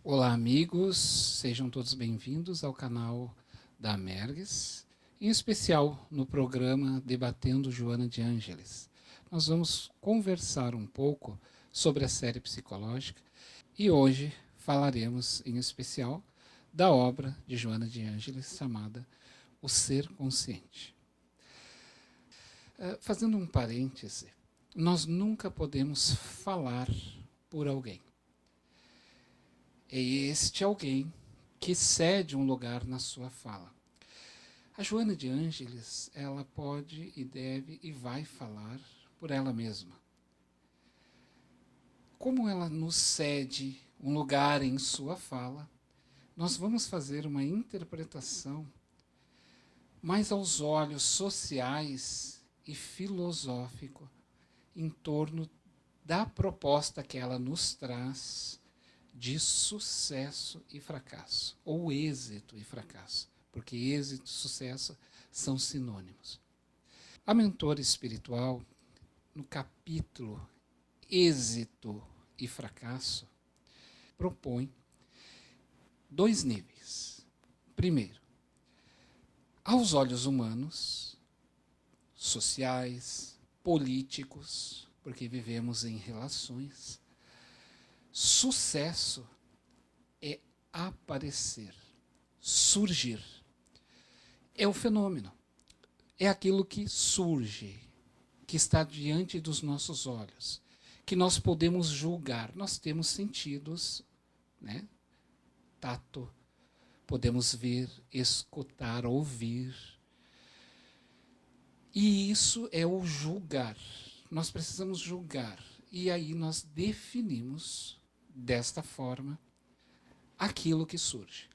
Olá, amigos, sejam todos bem-vindos ao canal da Merges, em especial no programa Debatendo Joana de Ângeles. Nós vamos conversar um pouco sobre a série psicológica e hoje falaremos em especial da obra de Joana de Ângeles chamada O Ser Consciente. Fazendo um parêntese, nós nunca podemos falar por alguém. É este alguém que cede um lugar na sua fala. A Joana de Ângeles, ela pode e deve e vai falar por ela mesma. Como ela nos cede um lugar em sua fala, nós vamos fazer uma interpretação mais aos olhos sociais e filosófico em torno da proposta que ela nos traz de sucesso e fracasso, ou êxito e fracasso, porque êxito e sucesso são sinônimos. A mentora espiritual, no capítulo Êxito e Fracasso, propõe dois níveis. Primeiro, aos olhos humanos, sociais, políticos, porque vivemos em relações, sucesso é aparecer, surgir. É o fenômeno. É aquilo que surge, que está diante dos nossos olhos, que nós podemos julgar. Nós temos sentidos, né? Tato, podemos ver, escutar, ouvir. E isso é o julgar. Nós precisamos julgar. E aí nós definimos desta forma aquilo que surge.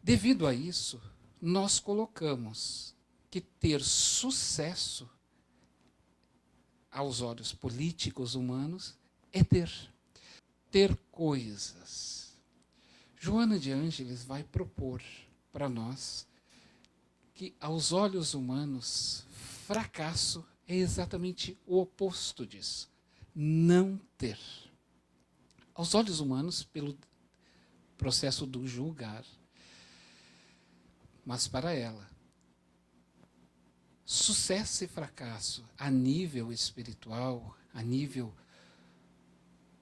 Devido a isso, nós colocamos que ter sucesso aos olhos políticos humanos é ter coisas. Joana de Ângeles vai propor para nós que aos olhos humanos fracasso é exatamente o oposto disso, não ter. Aos olhos humanos, pelo processo do julgar, mas para ela, sucesso e fracasso a nível espiritual, a nível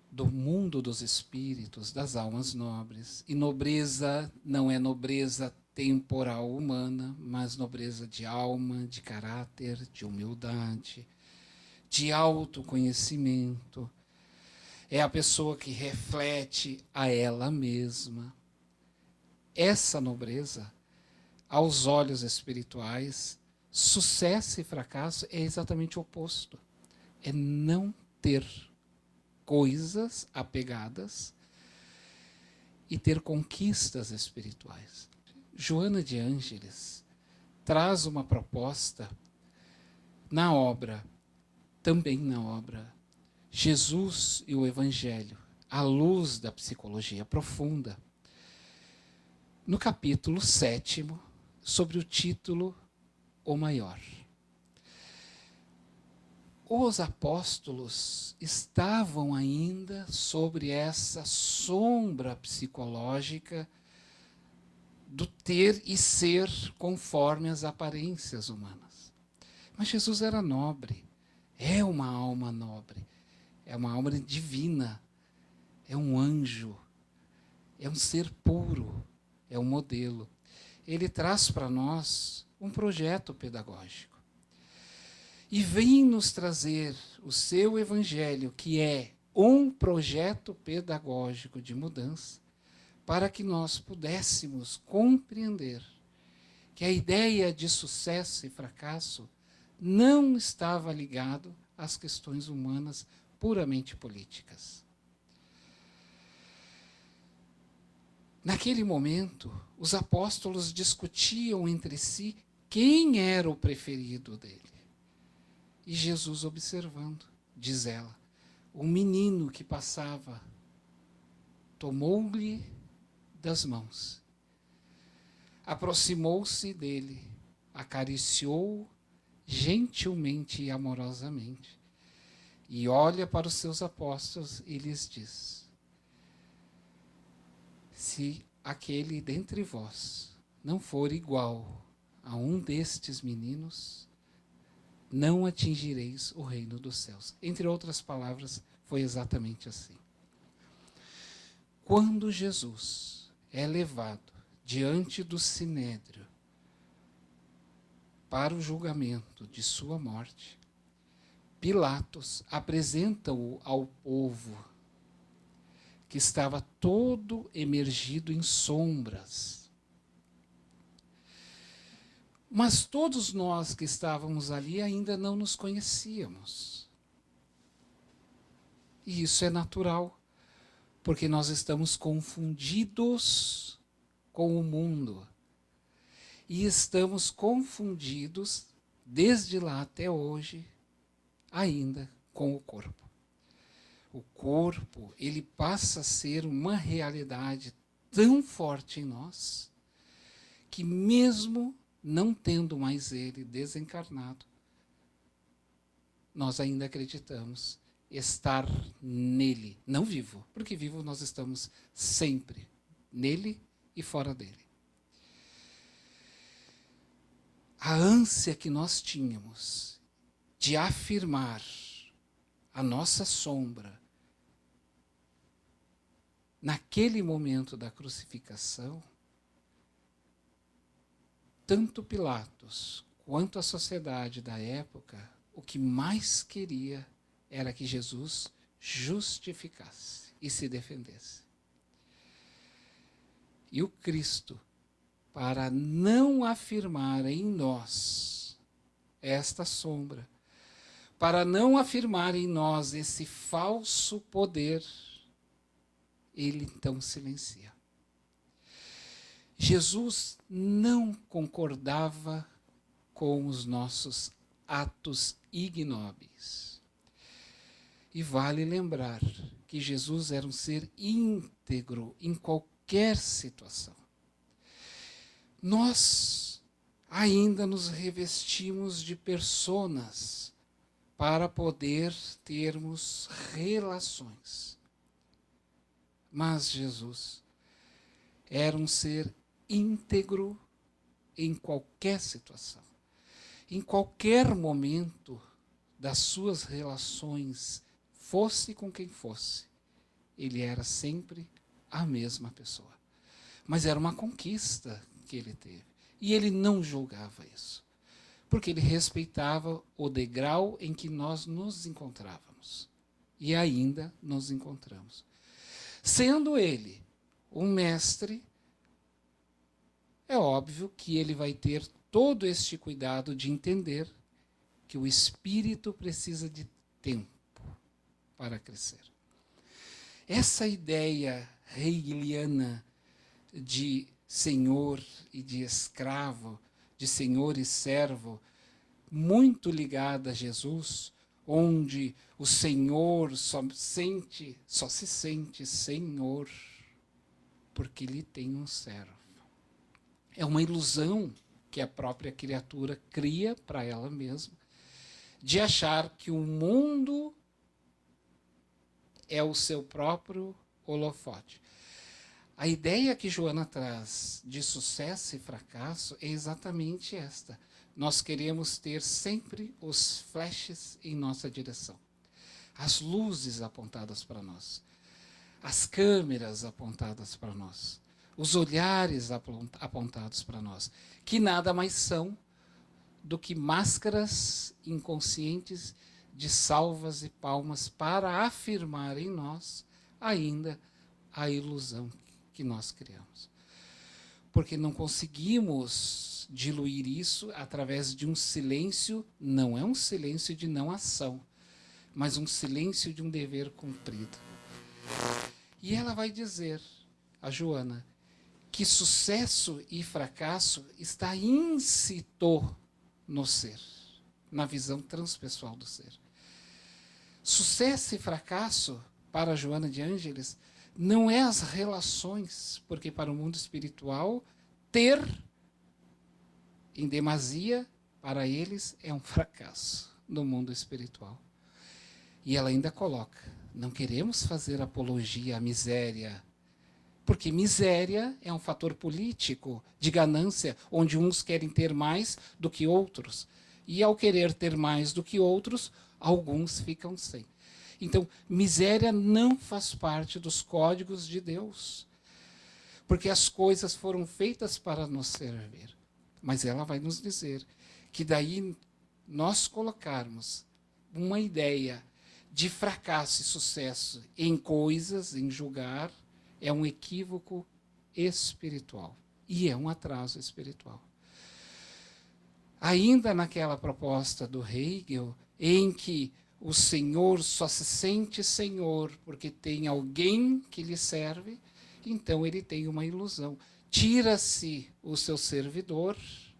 do mundo dos espíritos, das almas nobres, e nobreza não é nobreza temporal humana, mas nobreza de alma, de caráter, de humildade, de autoconhecimento. É a pessoa que reflete a ela mesma. Essa nobreza, aos olhos espirituais, sucesso e fracasso é exatamente o oposto. É não ter coisas apegadas e ter conquistas espirituais. Joana de Ângeles traz uma proposta na obra, também na obra Jesus e o Evangelho, à luz da psicologia profunda. No capítulo 7º, sobre o título O Maior. Os apóstolos estavam ainda sobre essa sombra psicológica do ter e ser conforme as aparências humanas. Mas Jesus era nobre, é uma alma nobre, é uma alma divina, é um anjo, é um ser puro, é um modelo. Ele traz para nós um projeto pedagógico. E vem nos trazer o seu evangelho, que é um projeto pedagógico de mudança, para que nós pudéssemos compreender que a ideia de sucesso e fracasso não estava ligado às questões humanas puramente políticas. Naquele momento, os apóstolos discutiam entre si quem era o preferido dele. E Jesus observando, diz ela, um menino que passava, tomou-lhe das mãos, aproximou-se dele, acariciou gentilmente e amorosamente, e olha para os seus apóstolos e lhes diz: se aquele dentre vós não for igual a um destes meninos, não atingireis o reino dos céus. Entre outras palavras, foi exatamente assim. Quando Jesus é levado diante do sinédrio para o julgamento de sua morte, Pilatos apresenta-o ao povo, que estava todo emergido em sombras. Mas todos nós que estávamos ali ainda não nos conhecíamos. E isso é natural, porque nós estamos confundidos com o mundo. E estamos confundidos, desde lá até hoje, ainda com o corpo. O corpo, ele passa a ser uma realidade tão forte em nós, que mesmo não tendo mais ele desencarnado, nós ainda acreditamos estar nele, não vivo, porque vivo nós estamos sempre nele e fora dele. A ânsia que nós tínhamos de afirmar a nossa sombra naquele momento da crucificação, tanto Pilatos quanto a sociedade da época, o que mais queria era que Jesus justificasse e se defendesse. E o Cristo, para não afirmar em nós esta sombra, para não afirmar em nós esse falso poder, ele então silencia. Jesus não concordava com os nossos atos ignóbeis. E vale lembrar que Jesus era um ser íntegro em qualquer situação. Nós ainda nos revestimos de personas para poder termos relações. Mas Jesus era um ser íntegro em qualquer situação. Em qualquer momento das suas relações, fosse com quem fosse, ele era sempre a mesma pessoa. Mas era uma conquista que ele teve. E ele não julgava isso, porque ele respeitava o degrau em que nós nos encontrávamos. E ainda nos encontramos. Sendo ele um mestre, é óbvio que ele vai ter todo este cuidado de entender que o espírito precisa de tempo para crescer. Essa ideia hegeliana de senhor e de escravo, de senhor e servo, muito ligada a Jesus, onde o senhor só se sente senhor porque ele tem um servo. É uma ilusão que a própria criatura cria para ela mesma, de achar que o mundo é o seu próprio holofote. A ideia que Joana traz de sucesso e fracasso é exatamente esta. Nós queremos ter sempre os flashes em nossa direção, as luzes apontadas para nós, as câmeras apontadas para nós, os olhares apontados para nós, que nada mais são do que máscaras inconscientes de salvas e palmas para afirmar em nós ainda a ilusão que nós criamos. Porque não conseguimos diluir isso através de um silêncio, não é um silêncio de não ação, mas um silêncio de um dever cumprido. E ela vai dizer, a Joana, que sucesso e fracasso está íncito no ser, na visão transpessoal do ser. Sucesso e fracasso, para Joana de Ângeles, não é as relações, porque para o mundo espiritual, ter em demasia, para eles, é um fracasso no mundo espiritual. E ela ainda coloca, não queremos fazer apologia à miséria, Porque miséria é um fator político de ganância, onde uns querem ter mais do que outros. E ao querer ter mais do que outros, alguns ficam sem. Então, miséria não faz parte dos códigos de Deus. Porque as coisas foram feitas para nos servir. Mas ela vai nos dizer que daí nós colocarmos uma ideia de fracasso e sucesso em coisas, em julgar, é um equívoco espiritual. E é um atraso espiritual. Ainda naquela proposta do Hegel, em que o Senhor só se sente Senhor porque tem alguém que lhe serve, então ele tem uma ilusão. Tira-se o seu servidor,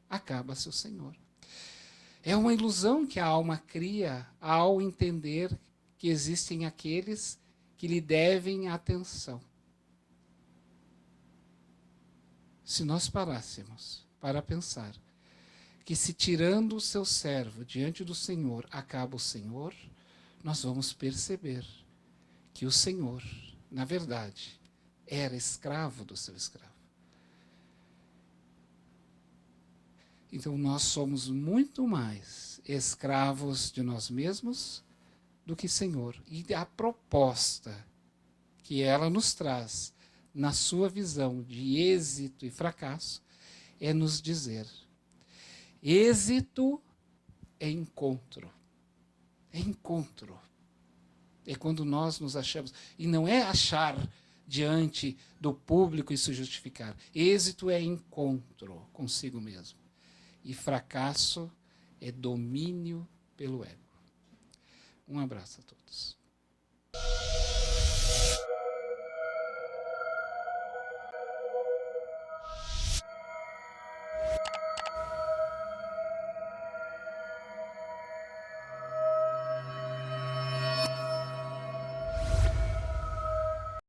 acaba-se o Senhor. É uma ilusão que a alma cria ao entender que existem aqueles que lhe devem atenção. Se nós parássemos para pensar que se tirando o seu servo diante do Senhor acaba o Senhor, nós vamos perceber que o Senhor, na verdade, era escravo do seu escravo. Então nós somos muito mais escravos de nós mesmos do que Senhor. E a proposta que ela nos traz na sua visão de êxito e fracasso é nos dizer: êxito é encontro. É encontro. É quando nós nos achamos. E não é achar diante do público e se justificar. Êxito é encontro consigo mesmo. E fracasso é domínio pelo ego. Um abraço a todos.